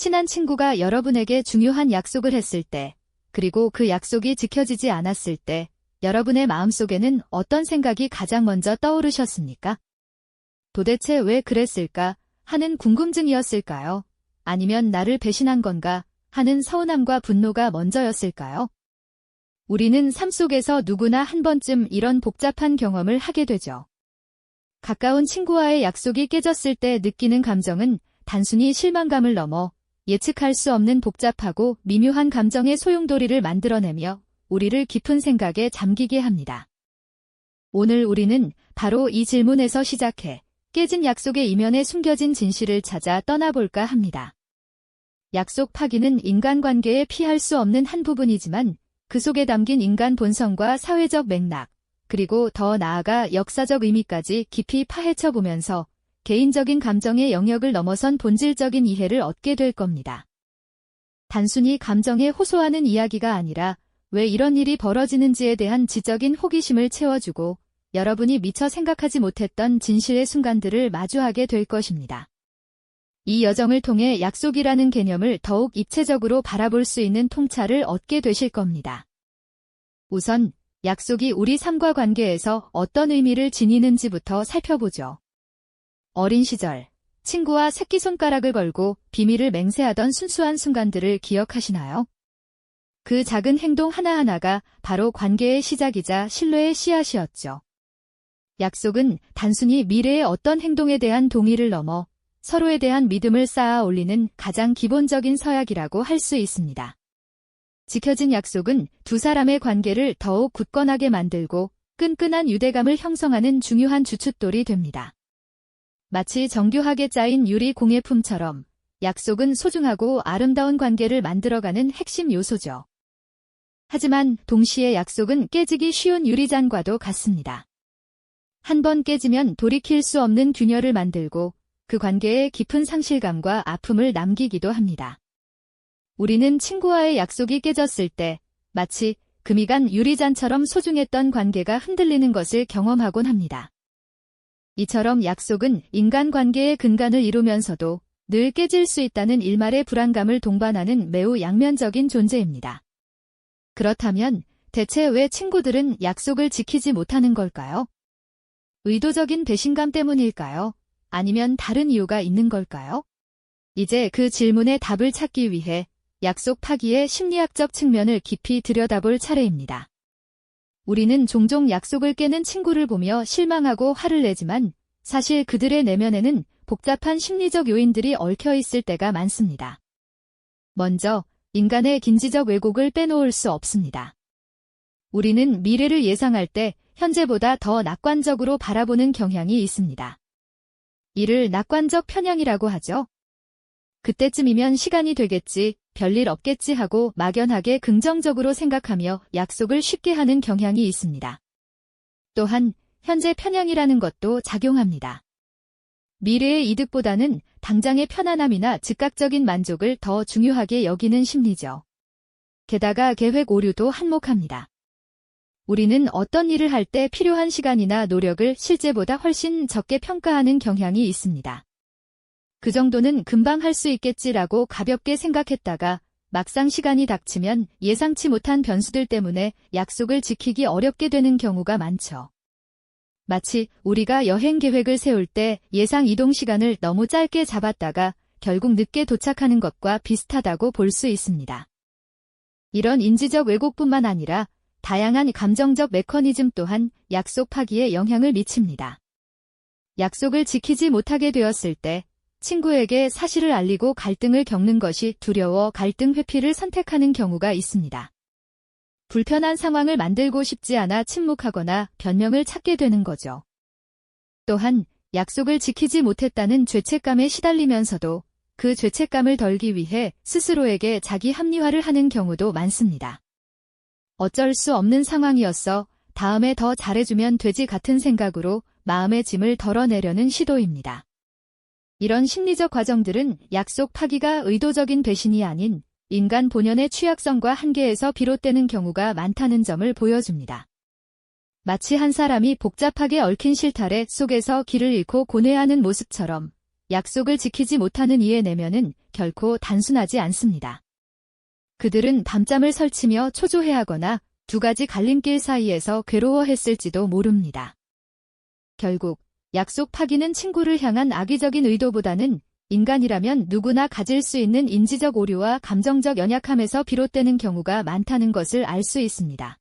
친한 친구가 여러분에게 중요한 약속을 했을 때, 그리고 그 약속이 지켜지지 않았을 때, 여러분의 마음속에는 어떤 생각이 가장 먼저 떠오르셨습니까? 도대체 왜 그랬을까 하는 궁금증이었을까요? 아니면 나를 배신한 건가 하는 서운함과 분노가 먼저였을까요? 우리는 삶 속에서 누구나 한 번쯤 이런 복잡한 경험을 하게 되죠. 가까운 친구와의 약속이 깨졌을 때 느끼는 감정은 단순히 실망감을 넘어 예측할 수 없는 복잡하고 미묘한 감정의 소용돌이를 만들어내며 우리를 깊은 생각에 잠기게 합니다. 오늘 우리는 바로 이 질문에서 시작해 깨진 약속의 이면에 숨겨진 진실을 찾아 떠나볼까 합니다. 약속 파기는 인간관계에 피할 수 없는 한 부분이지만 그 속에 담긴 인간 본성과 사회적 맥락, 그리고 더 나아가 역사적 의미까지 깊이 파헤쳐보면서 개인적인 감정의 영역을 넘어선 본질적인 이해를 얻게 될 겁니다. 단순히 감정에 호소하는 이야기가 아니라 왜 이런 일이 벌어지는지에 대한 지적인 호기심을 채워주고 여러분이 미처 생각하지 못했던 진실의 순간들을 마주하게 될 것입니다. 이 여정을 통해 약속이라는 개념을 더욱 입체적으로 바라볼 수 있는 통찰을 얻게 되실 겁니다. 우선 약속이 우리 삶과 관계에서 어떤 의미를 지니는지부터 살펴보죠. 어린 시절, 친구와 새끼손가락을 걸고 비밀을 맹세하던 순수한 순간들을 기억하시나요? 그 작은 행동 하나하나가 바로 관계의 시작이자 신뢰의 씨앗이었죠. 약속은 단순히 미래의 어떤 행동에 대한 동의를 넘어 서로에 대한 믿음을 쌓아 올리는 가장 기본적인 서약이라고 할 수 있습니다. 지켜진 약속은 두 사람의 관계를 더욱 굳건하게 만들고 끈끈한 유대감을 형성하는 중요한 주춧돌이 됩니다. 마치 정교하게 짜인 유리 공예품처럼 약속은 소중하고 아름다운 관계를 만들어가는 핵심 요소죠. 하지만 동시에 약속은 깨지기 쉬운 유리잔과도 같습니다. 한 번 깨지면 돌이킬 수 없는 균열을 만들고 그 관계에 깊은 상실감과 아픔을 남기기도 합니다. 우리는 친구와의 약속이 깨졌을 때 마치 금이 간 유리잔처럼 소중했던 관계가 흔들리는 것을 경험하곤 합니다. 이처럼 약속은 인간관계의 근간을 이루면서도 늘 깨질 수 있다는 일말의 불안감을 동반하는 매우 양면적인 존재입니다. 그렇다면 대체 왜 친구들은 약속을 지키지 못하는 걸까요? 의도적인 배신감 때문일까요? 아니면 다른 이유가 있는 걸까요? 이제 그 질문에 답을 찾기 위해 약속 파기의 심리학적 측면을 깊이 들여다볼 차례입니다. 우리는 종종 약속을 깨는 친구를 보며 실망하고 화를 내지만 사실 그들의 내면에는 복잡한 심리적 요인들이 얽혀 있을 때가 많습니다. 먼저, 인간의 긴지적 왜곡을 빼놓을 수 없습니다. 우리는 미래를 예상할 때 현재보다 더 낙관적으로 바라보는 경향이 있습니다. 이를 낙관적 편향이라고 하죠. 그때쯤이면 시간이 되겠지, 별일 없겠지 하고 막연하게 긍정적으로 생각하며 약속을 쉽게 하는 경향이 있습니다. 또한 현재 편향이라는 것도 작용합니다. 미래의 이득보다는 당장의 편안함이나 즉각적인 만족을 더 중요하게 여기는 심리죠. 게다가 계획 오류도 한몫합니다. 우리는 어떤 일을 할 때 필요한 시간이나 노력을 실제보다 훨씬 적게 평가하는 경향이 있습니다. 그 정도는 금방 할 수 있겠지라고 가볍게 생각했다가 막상 시간이 닥치면 예상치 못한 변수들 때문에 약속을 지키기 어렵게 되는 경우가 많죠. 마치 우리가 여행 계획을 세울 때 예상 이동 시간을 너무 짧게 잡았다가 결국 늦게 도착하는 것과 비슷하다고 볼 수 있습니다. 이런 인지적 왜곡뿐만 아니라 다양한 감정적 메커니즘 또한 약속 파기에 영향을 미칩니다. 약속을 지키지 못하게 되었을 때 친구에게 사실을 알리고 갈등을 겪는 것이 두려워 갈등 회피를 선택하는 경우가 있습니다. 불편한 상황을 만들고 싶지 않아 침묵하거나 변명을 찾게 되는 거죠. 또한 약속을 지키지 못했다는 죄책감에 시달리면서도 그 죄책감을 덜기 위해 스스로에게 자기 합리화를 하는 경우도 많습니다. 어쩔 수 없는 상황이었어, 다음에 더 잘해주면 되지 같은 생각으로 마음의 짐을 덜어내려는 시도입니다. 이런 심리적 과정들은 약속 파기가 의도적인 배신이 아닌 인간 본연의 취약성과 한계에서 비롯되는 경우가 많다는 점을 보여줍니다. 마치 한 사람이 복잡하게 얽힌 실타래 속에서 길을 잃고 고뇌하는 모습처럼 약속을 지키지 못하는 이의 내면은 결코 단순하지 않습니다. 그들은 밤잠을 설치며 초조해하거나 두 가지 갈림길 사이에서 괴로워했을지도 모릅니다. 결국 약속 파기는 친구를 향한 악의적인 의도보다는 인간이라면 누구나 가질 수 있는 인지적 오류와 감정적 연약함에서 비롯되는 경우가 많다는 것을 알 수 있습니다.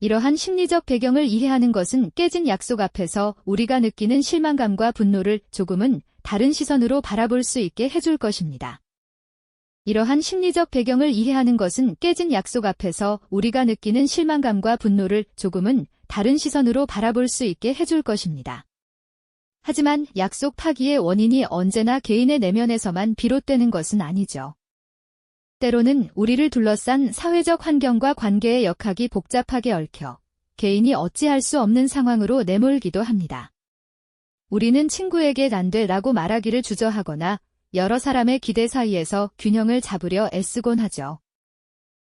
이러한 심리적 배경을 이해하는 것은 깨진 약속 앞에서 우리가 느끼는 실망감과 분노를 조금은 다른 시선으로 바라볼 수 있게 해줄 것입니다. 이러한 심리적 배경을 이해하는 것은 깨진 약속 앞에서 우리가 느끼는 실망감과 분노를 조금은 다른 시선으로 바라볼 수 있게 해줄 것입니다. 하지만 약속 파기의 원인이 언제나 개인의 내면에서만 비롯되는 것은 아니죠. 때로는 우리를 둘러싼 사회적 환경과 관계의 역학이 복잡하게 얽혀 개인이 어찌할 수 없는 상황으로 내몰기도 합니다. 우리는 친구에게 안 돼라고 말하기를 주저하거나 여러 사람의 기대 사이에서 균형을 잡으려 애쓰곤 하죠.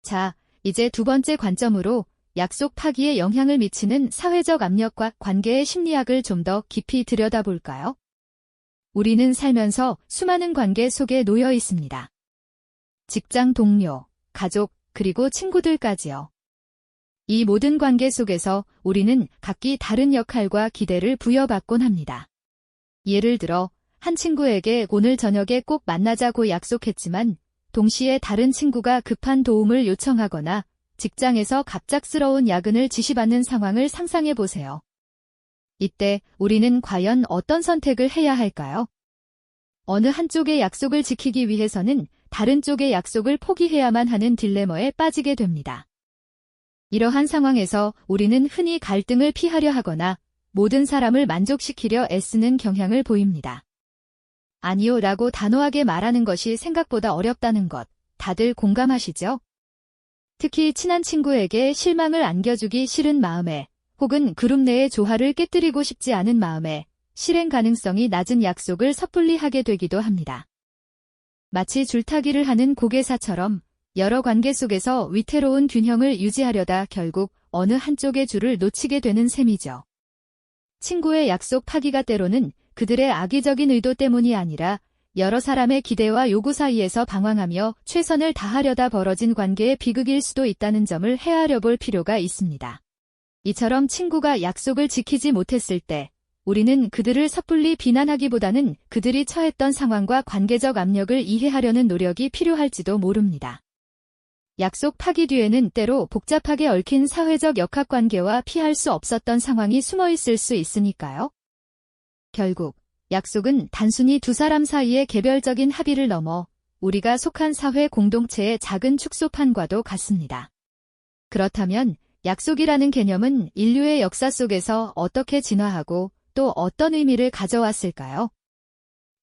자, 이제 두 번째 관점으로 약속 파기에 영향을 미치는 사회적 압력과 관계의 심리학을 좀 더 깊이 들여다볼까요? 우리는 살면서 수많은 관계 속에 놓여 있습니다. 직장 동료, 가족, 그리고 친구들까지요. 이 모든 관계 속에서 우리는 각기 다른 역할과 기대를 부여받곤 합니다. 예를 들어, 한 친구에게 오늘 저녁에 꼭 만나자고 약속했지만 동시에 다른 친구가 급한 도움을 요청하거나 직장에서 갑작스러운 야근을 지시받는 상황을 상상해 보세요. 이때 우리는 과연 어떤 선택을 해야 할까요? 어느 한쪽의 약속을 지키기 위해서는 다른 쪽의 약속을 포기해야만 하는 딜레마에 빠지게 됩니다. 이러한 상황에서 우리는 흔히 갈등을 피하려 하거나 모든 사람을 만족시키려 애쓰는 경향을 보입니다. 아니요 라고 단호하게 말하는 것이 생각보다 어렵다는 것, 다들 공감하시죠? 특히 친한 친구에게 실망을 안겨주기 싫은 마음에 혹은 그룹 내의 조화를 깨뜨리고 싶지 않은 마음에 실행 가능성이 낮은 약속을 섣불리 하게 되기도 합니다. 마치 줄타기를 하는 고개사처럼 여러 관계 속에서 위태로운 균형을 유지하려다 결국 어느 한쪽의 줄을 놓치게 되는 셈이죠. 친구의 약속 파기가 때로는 그들의 악의적인 의도 때문이 아니라 여러 사람의 기대와 요구 사이에서 방황하며 최선을 다하려다 벌어진 관계의 비극일 수도 있다는 점을 헤아려 볼 필요가 있습니다. 이처럼 친구가 약속을 지키지 못했을 때 우리는 그들을 섣불리 비난하기보다는 그들이 처했던 상황과 관계적 압력을 이해하려는 노력이 필요할지도 모릅니다. 약속 파기 뒤에는 때로 복잡하게 얽힌 사회적 역학관계와 피할 수 없었던 상황이 숨어 있을 수 있으니까요. 결국 약속은 단순히 두 사람 사이의 개별적인 합의를 넘어 우리가 속한 사회 공동체의 작은 축소판과도 같습니다. 그렇다면 약속이라는 개념은 인류의 역사 속에서 어떻게 진화하고 또 어떤 의미를 가져왔을까요?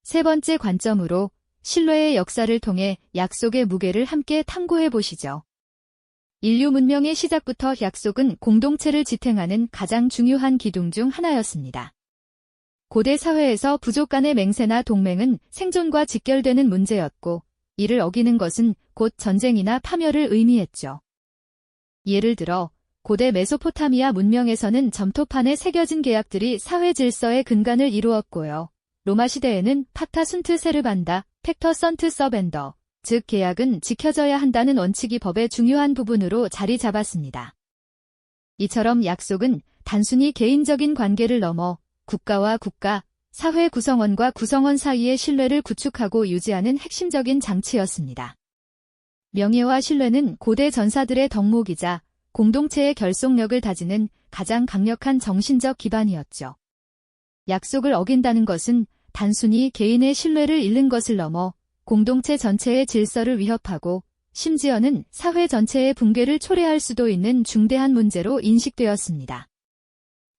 세 번째 관점으로 신뢰의 역사를 통해 약속의 무게를 함께 탐구해 보시죠. 인류 문명의 시작부터 약속은 공동체를 지탱하는 가장 중요한 기둥 중 하나였습니다. 고대 사회에서 부족 간의 맹세나 동맹은 생존과 직결되는 문제였고 이를 어기는 것은 곧 전쟁이나 파멸을 의미했죠. 예를 들어 고대 메소포타미아 문명에서는 점토판에 새겨진 계약들이 사회 질서의 근간을 이루었고요. 로마 시대에는 팍타 순트 세르반다, 팩터 선트 서벤더, 즉 계약은 지켜져야 한다는 원칙이 법의 중요한 부분으로 자리 잡았습니다. 이처럼 약속은 단순히 개인적인 관계를 넘어 국가와 국가, 사회 구성원과 구성원 사이의 신뢰를 구축하고 유지하는 핵심적인 장치였습니다. 명예와 신뢰는 고대 전사들의 덕목이자 공동체의 결속력을 다지는 가장 강력한 정신적 기반이었죠. 약속을 어긴다는 것은 단순히 개인의 신뢰를 잃는 것을 넘어 공동체 전체의 질서를 위협하고 심지어는 사회 전체의 붕괴를 초래할 수도 있는 중대한 문제로 인식되었습니다.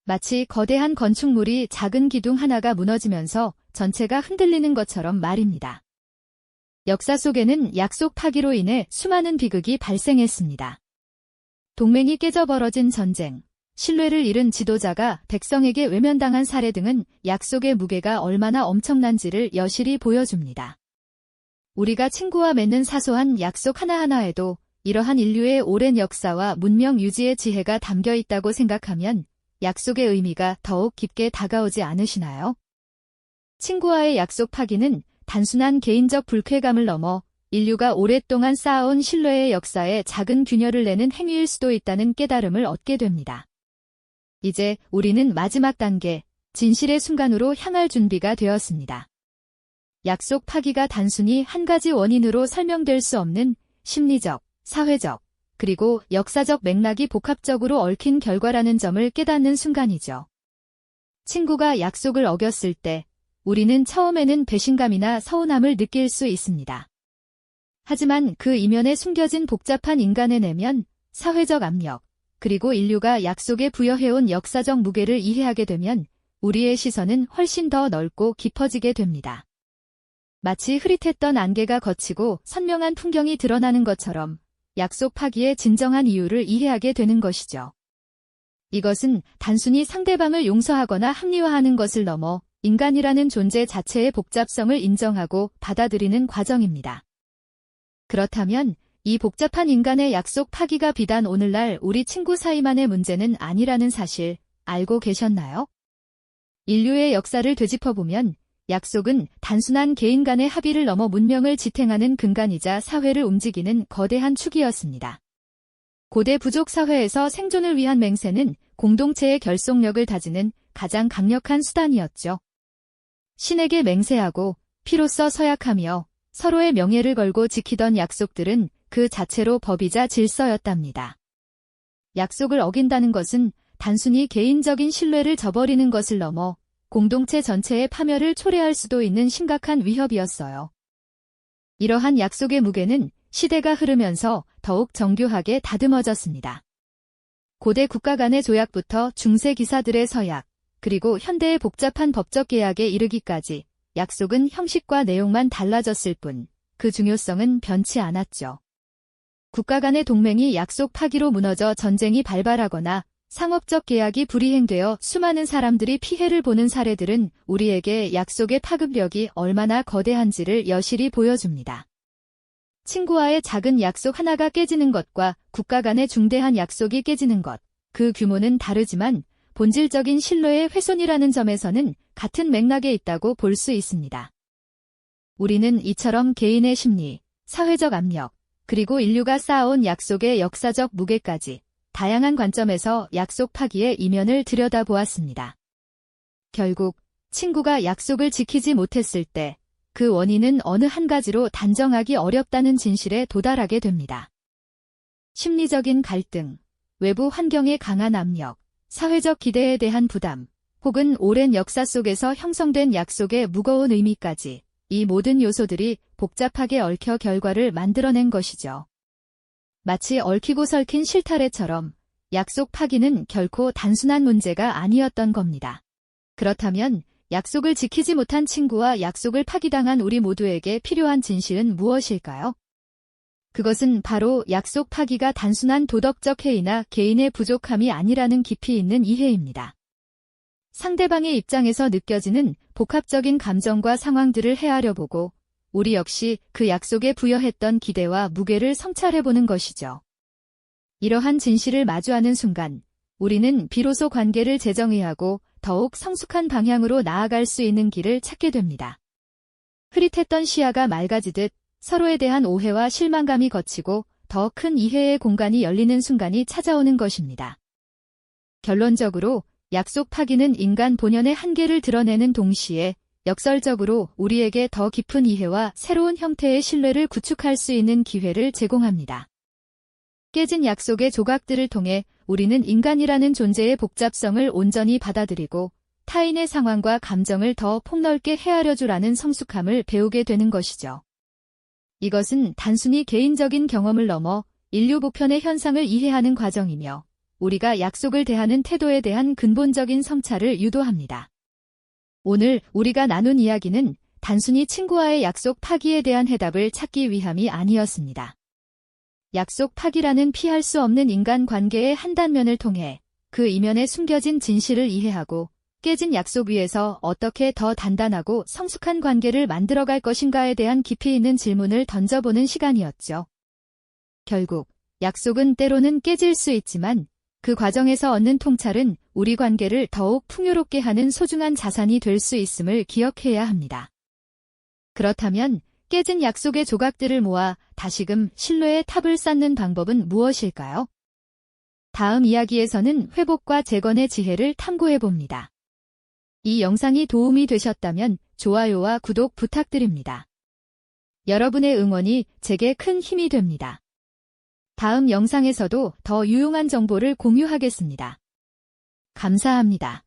마치 거대한 건축물이 작은 기둥 하나가 무너지면서 전체가 흔들리는 것처럼 말입니다. 역사 속에는 약속 파기로 인해 수많은 비극이 발생했습니다. 동맹이 깨져 벌어진 전쟁, 신뢰를 잃은 지도자가 백성에게 외면당한 사례 등은 약속의 무게가 얼마나 엄청난지를 여실히 보여줍니다. 우리가 친구와 맺는 사소한 약속 하나하나에도 이러한 인류의 오랜 역사와 문명 유지의 지혜가 담겨 있다고 생각하면 약속의 의미가 더욱 깊게 다가오지 않으시나요? 친구와의 약속 파기는 단순한 개인적 불쾌감을 넘어 인류가 오랫동안 쌓아온 신뢰의 역사에 작은 균열을 내는 행위일 수도 있다는 깨달음을 얻게 됩니다. 이제 우리는 마지막 단계, 진실의 순간으로 향할 준비가 되었습니다. 약속 파기가 단순히 한 가지 원인으로 설명될 수 없는 심리적, 사회적, 그리고 역사적 맥락이 복합적으로 얽힌 결과라는 점을 깨닫는 순간이죠. 친구가 약속을 어겼을 때 우리는 처음에는 배신감이나 서운함을 느낄 수 있습니다. 하지만 그 이면에 숨겨진 복잡한 인간의 내면, 사회적 압력, 그리고 인류가 약속에 부여해온 역사적 무게를 이해하게 되면 우리의 시선은 훨씬 더 넓고 깊어지게 됩니다. 마치 흐릿했던 안개가 걷히고 선명한 풍경이 드러나는 것처럼 약속 파기의 진정한 이유를 이해하게 되는 것이죠. 이것은 단순히 상대방을 용서하거나 합리화하는 것을 넘어 인간이라는 존재 자체의 복잡성을 인정하고 받아들이는 과정입니다. 그렇다면 이 복잡한 인간의 약속 파기가 비단 오늘날 우리 친구 사이만의 문제는 아니라는 사실 알고 계셨나요? 인류의 역사를 되짚어보면 약속은 단순한 개인 간의 합의를 넘어 문명을 지탱하는 근간이자 사회를 움직이는 거대한 축이었습니다. 고대 부족 사회에서 생존을 위한 맹세는 공동체의 결속력을 다지는 가장 강력한 수단이었죠. 신에게 맹세하고 피로써 서약하며 서로의 명예를 걸고 지키던 약속들은 그 자체로 법이자 질서였답니다. 약속을 어긴다는 것은 단순히 개인적인 신뢰를 저버리는 것을 넘어 공동체 전체의 파멸을 초래할 수도 있는 심각한 위협이었어요. 이러한 약속의 무게는 시대가 흐르면서 더욱 정교하게 다듬어졌습니다. 고대 국가 간의 조약부터 중세 기사들의 서약, 그리고 현대의 복잡한 법적 계약에 이르기까지 약속은 형식과 내용만 달라졌을 뿐 그 중요성은 변치 않았죠. 국가 간의 동맹이 약속 파기로 무너져 전쟁이 발발하거나 상업적 계약이 불이행되어 수많은 사람들이 피해를 보는 사례들은 우리에게 약속의 파급력이 얼마나 거대한지를 여실히 보여줍니다. 친구와의 작은 약속 하나가 깨지는 것과 국가 간의 중대한 약속이 깨지는 것, 그 규모는 다르지만 본질적인 신뢰의 훼손이라는 점에서는 같은 맥락에 있다고 볼 수 있습니다. 우리는 이처럼 개인의 심리, 사회적 압력, 그리고 인류가 쌓아온 약속의 역사적 무게까지 다양한 관점에서 약속 파기의 이면을 들여다보았습니다. 결국 친구가 약속을 지키지 못했을 때 그 원인은 어느 한 가지로 단정하기 어렵다는 진실에 도달하게 됩니다. 심리적인 갈등, 외부 환경의 강한 압력, 사회적 기대에 대한 부담, 혹은 오랜 역사 속에서 형성된 약속의 무거운 의미까지 이 모든 요소들이 복잡하게 얽혀 결과를 만들어낸 것이죠. 마치 얽히고 설킨 실타래처럼 약속 파기는 결코 단순한 문제가 아니었던 겁니다. 그렇다면 약속을 지키지 못한 친구와 약속을 파기당한 우리 모두에게 필요한 진실은 무엇일까요? 그것은 바로 약속 파기가 단순한 도덕적 해이나 개인의 부족함이 아니라는 깊이 있는 이해입니다. 상대방의 입장에서 느껴지는 복합적인 감정과 상황들을 헤아려 보고 우리 역시 그 약속에 부여했던 기대와 무게를 성찰해보는 것이죠. 이러한 진실을 마주하는 순간 우리는 비로소 관계를 재정의하고 더욱 성숙한 방향으로 나아갈 수 있는 길을 찾게 됩니다. 흐릿했던 시야가 맑아지듯 서로에 대한 오해와 실망감이 걷히고 더 큰 이해의 공간이 열리는 순간이 찾아오는 것입니다. 결론적으로 약속 파기는 인간 본연의 한계를 드러내는 동시에 역설적으로 우리에게 더 깊은 이해와 새로운 형태의 신뢰를 구축할 수 있는 기회를 제공합니다. 깨진 약속의 조각들을 통해 우리는 인간이라는 존재의 복잡성을 온전히 받아들이고 타인의 상황과 감정을 더 폭넓게 헤아려주라는 성숙함을 배우게 되는 것이죠. 이것은 단순히 개인적인 경험을 넘어 인류 보편의 현상을 이해하는 과정이며 우리가 약속을 대하는 태도에 대한 근본적인 성찰을 유도합니다. 오늘 우리가 나눈 이야기는 단순히 친구와의 약속 파기에 대한 해답을 찾기 위함이 아니었습니다. 약속 파기라는 피할 수 없는 인간관계의 한 단면을 통해 그 이면에 숨겨진 진실을 이해하고 깨진 약속 위에서 어떻게 더 단단하고 성숙한 관계를 만들어갈 것인가에 대한 깊이 있는 질문을 던져보는 시간이었죠. 결국 약속은 때로는 깨질 수 있지만 그 과정에서 얻는 통찰은 우리 관계를 더욱 풍요롭게 하는 소중한 자산이 될 수 있음을 기억해야 합니다. 그렇다면 깨진 약속의 조각들을 모아 다시금 신뢰의 탑을 쌓는 방법은 무엇일까요? 다음 이야기에서는 회복과 재건의 지혜를 탐구해 봅니다. 이 영상이 도움이 되셨다면 좋아요와 구독 부탁드립니다. 여러분의 응원이 제게 큰 힘이 됩니다. 다음 영상에서도 더 유용한 정보를 공유하겠습니다. 감사합니다.